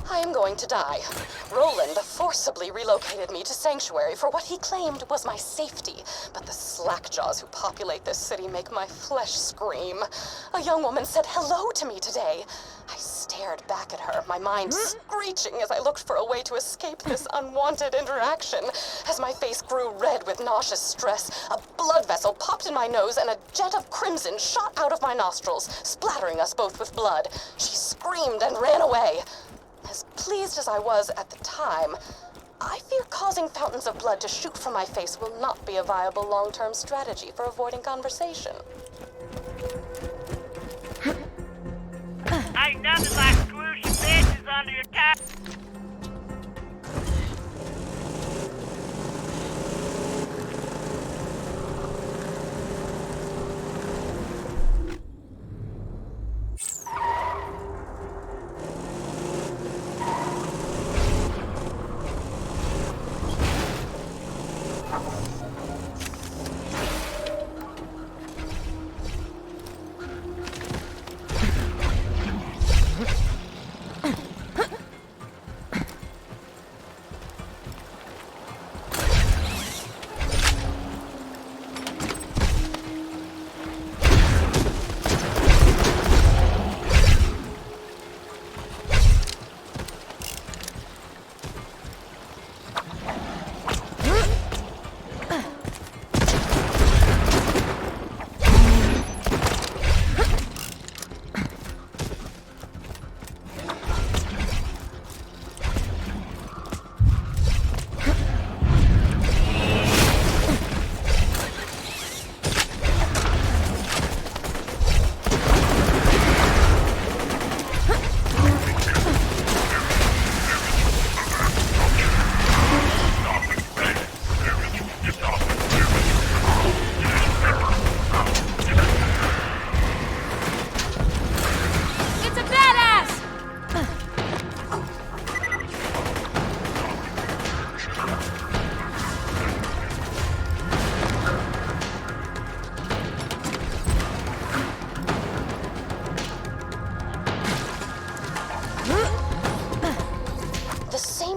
I am going to die. Roland forcibly relocated me to Sanctuary for what he claimed was my safety, but the slackjaws who populate this city make my flesh scream. A young woman said hello to me today. I stared back at her, my mind screeching as I looked for a way to escape this unwanted interaction. As my face grew red with nauseous stress, a blood vessel popped in my nose and a jet of crimson shot out of my nostrils, splattering us both with blood. She screamed and ran away. As pleased as I was at the time, I fear causing fountains of blood to shoot from my face will not be a viable long-term strategy for avoiding conversation. Ain't nothing like squishy bitches under your top.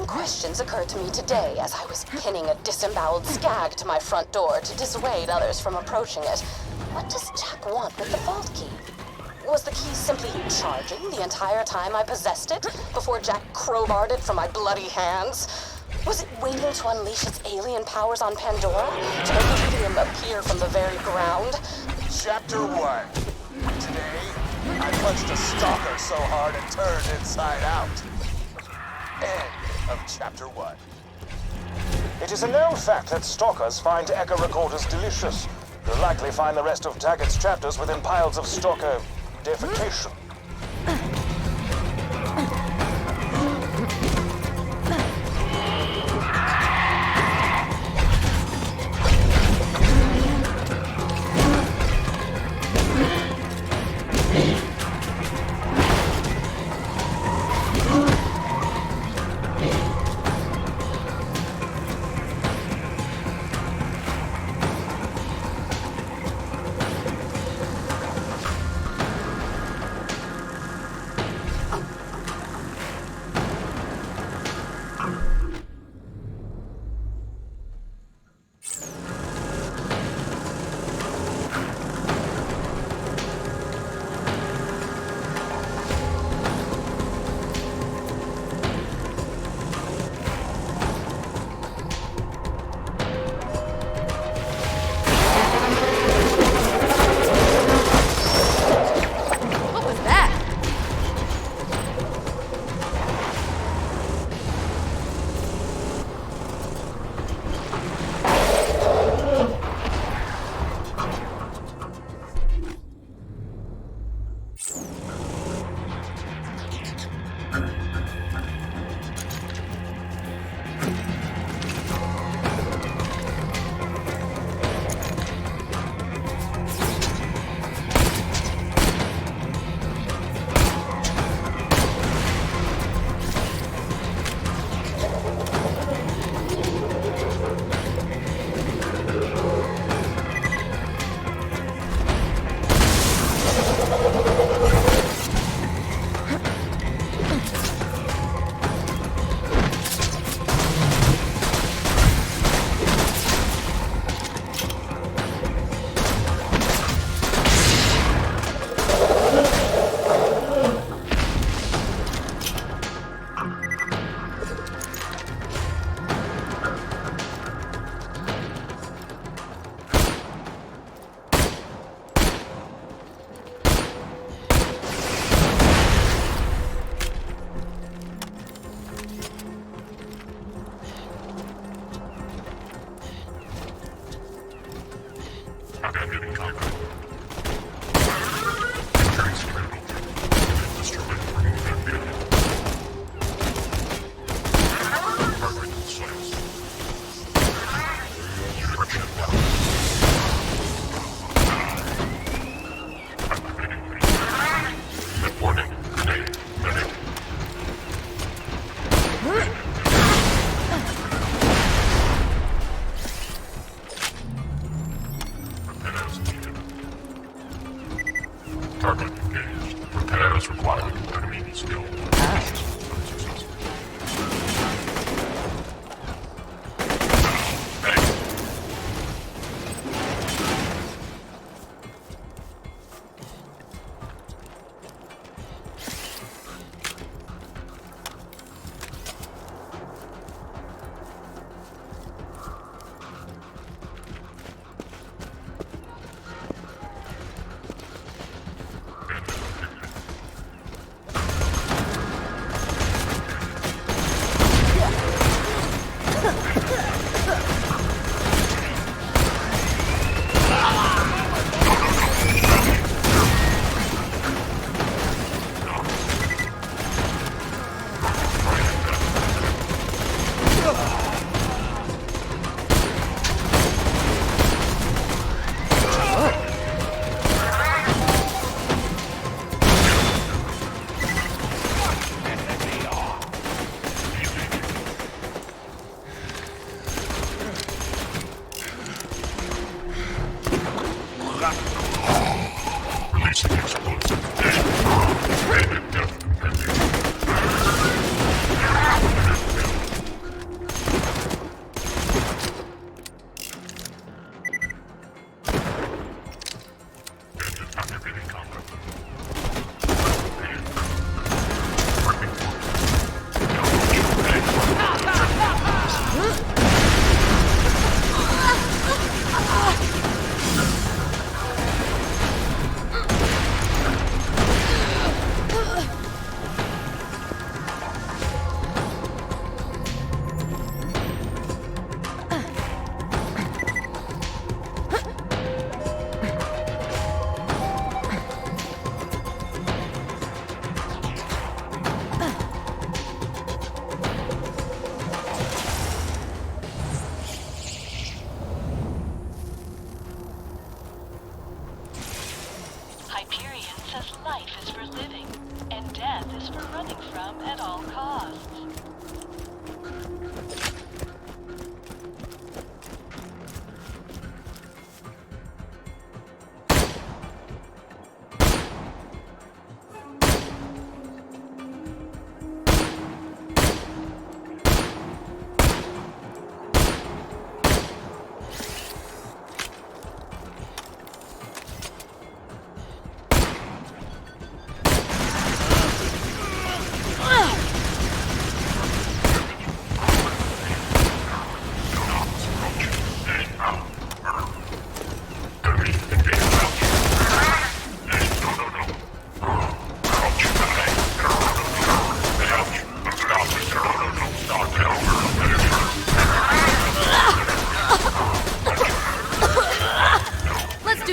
Questions occurred to me today as I was pinning a disemboweled skag to my front door to dissuade others from approaching it. What does Jack want with the vault key? Was the key simply charging the entire time I possessed it before Jack crowbarred it from my bloody hands? Was it waiting to unleash its alien powers on Pandora to make Eridium appear from the very ground? Chapter 1. Today, I punched a stalker so hard it turned inside out. End of Chapter 1. It is a known fact that stalkers find Echo recorders delicious. You'll likely find the rest of Taggart's chapters within piles of stalker defecation.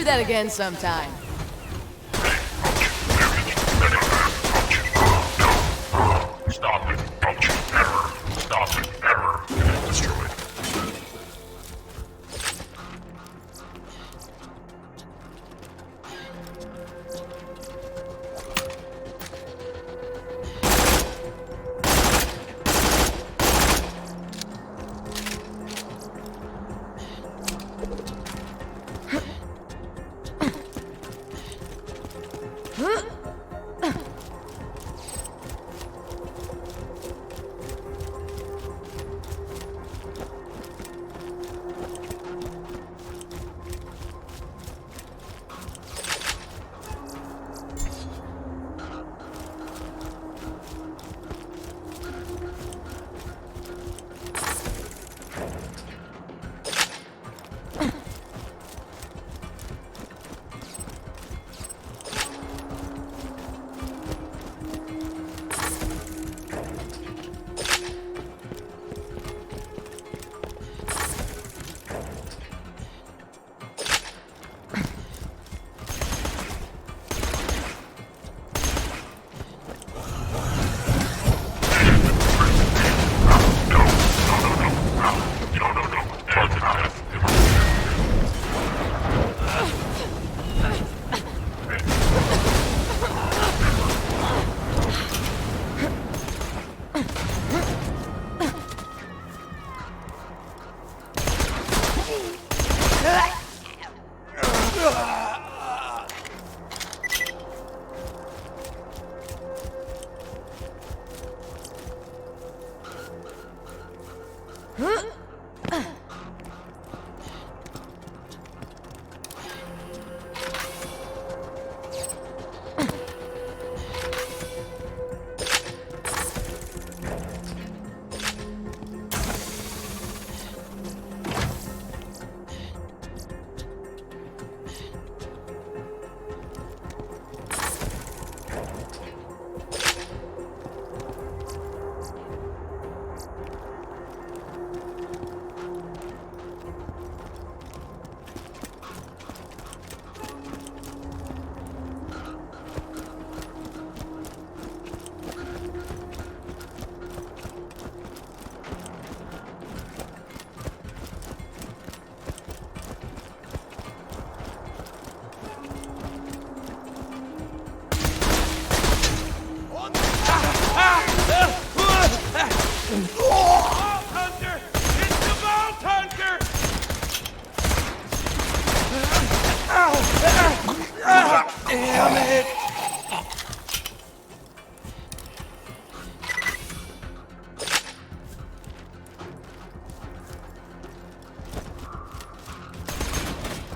that again sometime. Stop it. Error. Stop it. Error. Destroyed.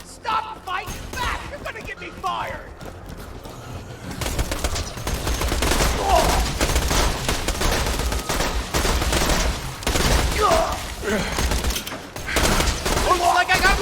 Stop fighting back! You're gonna get me fired! Looks like I got...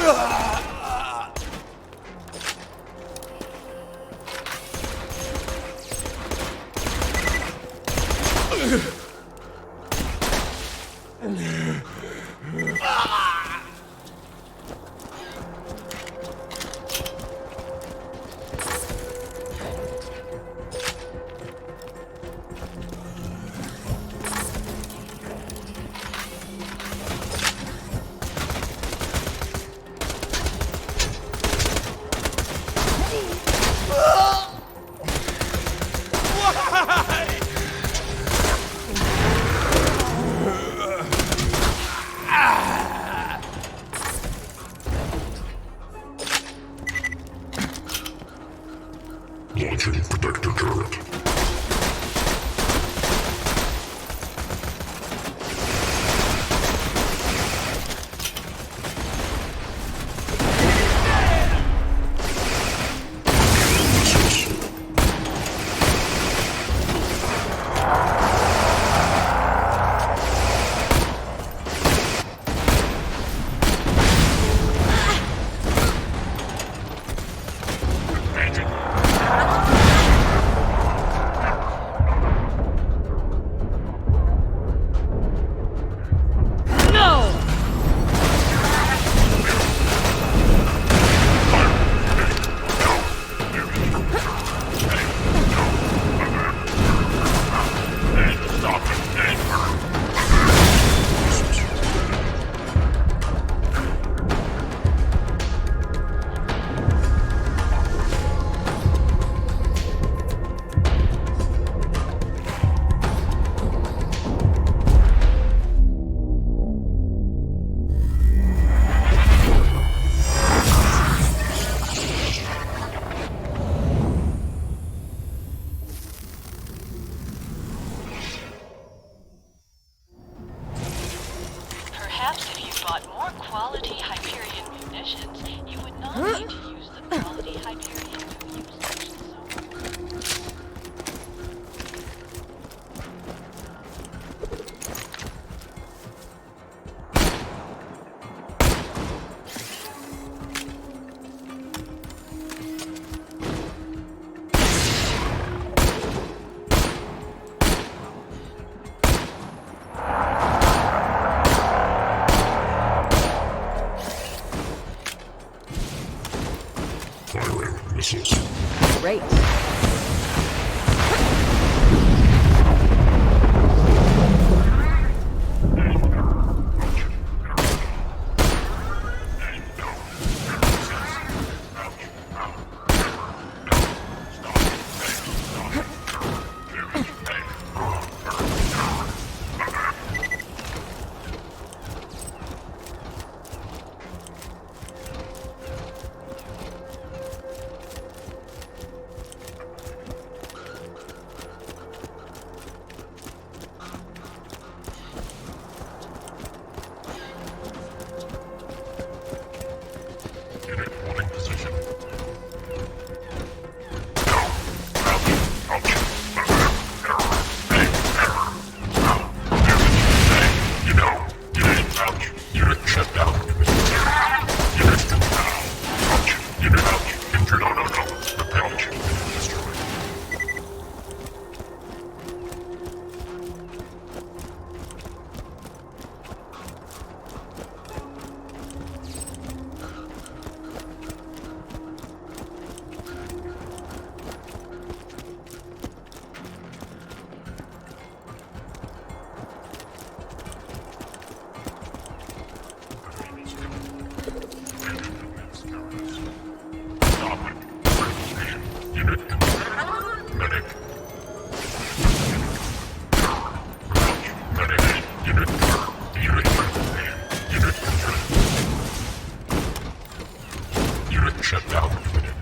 Launching protector turret. Perhaps if you bought more quality Hyperion munitions, you would not need to use the quality Hyperion you use munitions so. Firing missiles. Great. shut down imminent.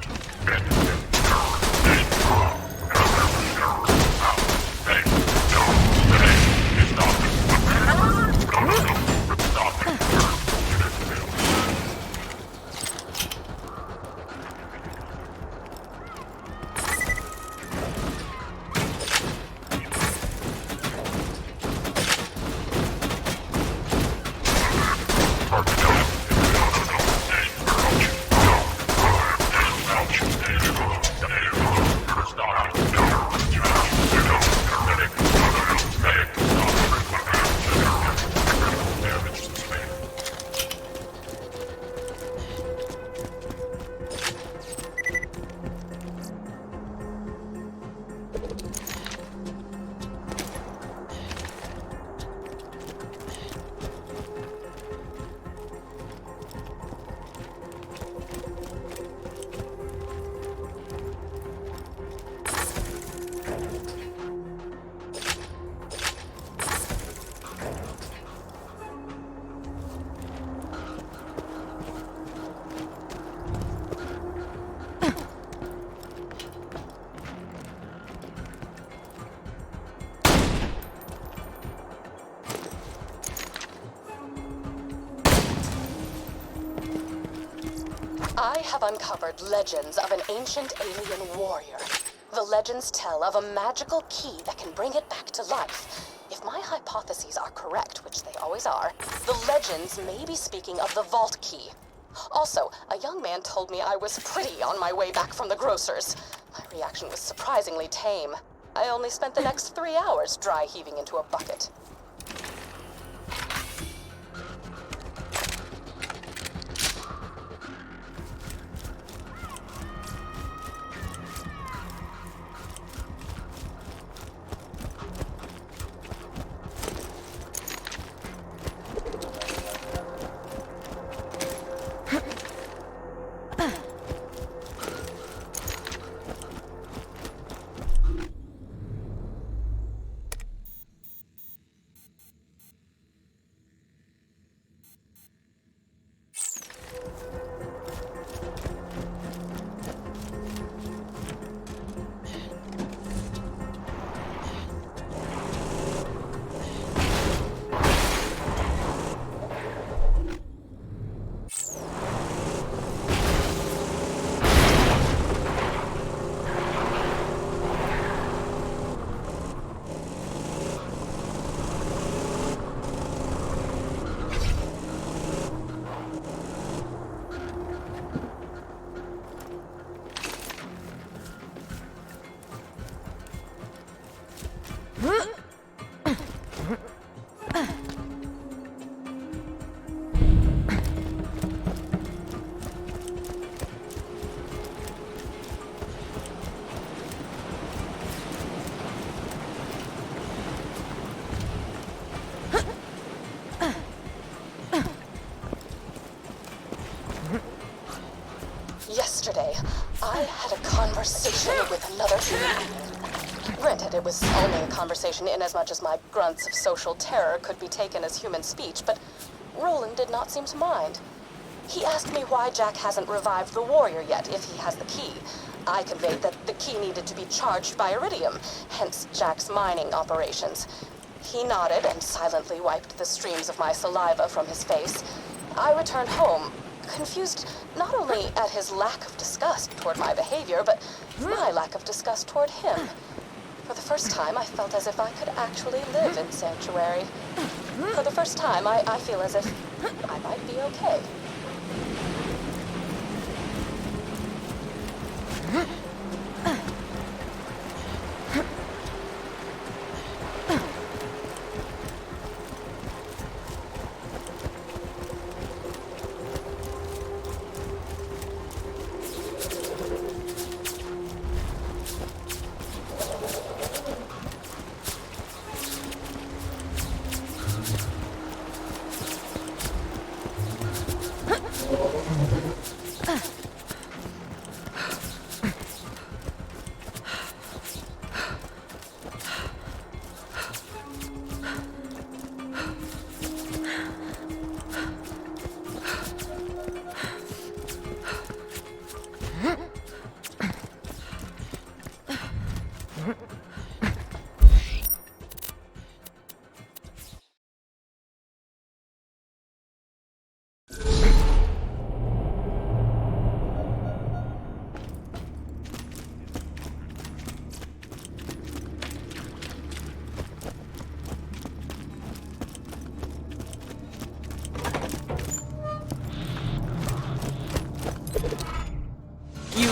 I have uncovered legends of an ancient alien warrior. The legends tell of a magical key that can bring it back to life. If my hypotheses are correct, which they always are, the legends may be speaking of the vault key. Also, a young man told me I was pretty on my way back from the grocer's. My reaction was surprisingly tame. I only spent the next 3 hours dry heaving into a bucket. Yesterday, I had a conversation with another human being. Granted, it was only a conversation inasmuch as my grunts of social terror could be taken as human speech, but Roland did not seem to mind. He asked me why Jack hasn't revived the warrior yet if he has the key. I conveyed that the key needed to be charged by Iridium, hence Jack's mining operations. He nodded and silently wiped the streams of my saliva from his face. I returned home, confused not only at his lack of disgust toward my behavior, but my lack of disgust toward him. For the first time, I felt as if I could actually live in Sanctuary. For the first time, I feel as if I might be okay.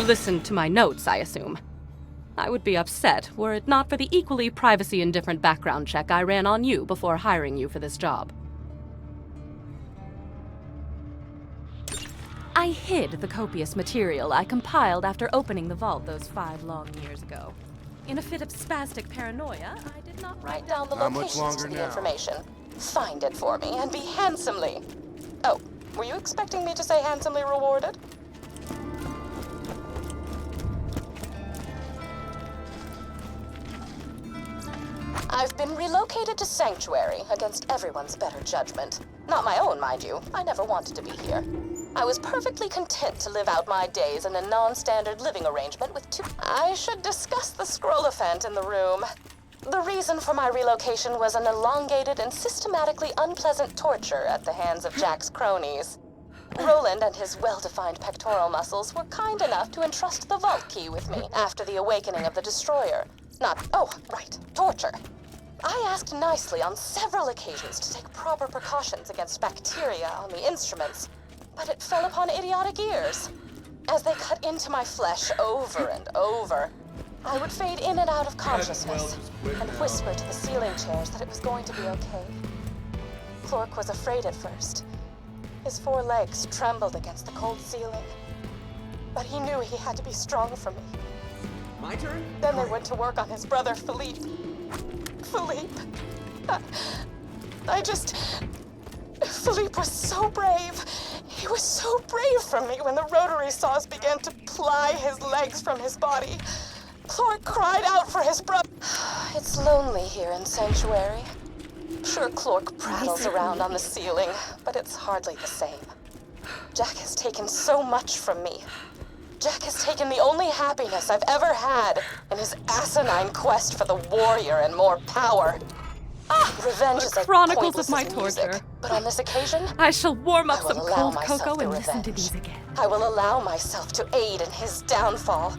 listened to my notes, I assume. I would be upset were it not for the equally privacy-indifferent background check I ran on you before hiring you for this job. I hid the copious material I compiled after opening the vault those 5 long years ago. In a fit of spastic paranoia, I did not Write down the How much locations to longer the now? information. Find it for me and be handsomely. Oh, were you expecting me to say handsomely rewarded? I've been relocated to Sanctuary against everyone's better judgment. Not my own, mind you. I never wanted to be here. I was perfectly content to live out my days in a non-standard living arrangement with 2... I should discuss the scroll-ophant in the room. The reason for my relocation was an elongated and systematically unpleasant torture at the hands of Jack's cronies. Roland and his well-defined pectoral muscles were kind enough to entrust the vault key with me after the awakening of the Destroyer. Torture. I asked nicely on several occasions to take proper precautions against bacteria on the instruments, but it fell upon idiotic ears. As they cut into my flesh over and over, I would fade in and out of consciousness and whisper to the ceiling chairs that it was going to be okay. Clark was afraid at first. His 4 legs trembled against the cold ceiling, but he knew he had to be strong for me. My turn? Then they went to work on his brother, Philippe. Philippe was so brave. He was so brave for me when the rotary saws began to ply his legs from his body. Clark cried out for his brother. It's lonely here in Sanctuary. Sure, Clark prattles around on the ceiling, but it's hardly the same. Jack has taken so much from me. Jack has taken the only happiness I've ever had in his asinine quest for the warrior and more power. Revenge is a Chronicles pointless of my as music, torture. but on this occasion, I shall warm up I will some allow cold myself cocoa the and listen to revenge. these again. I will allow myself to aid in his downfall.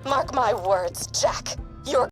Mark my words, Jack. You're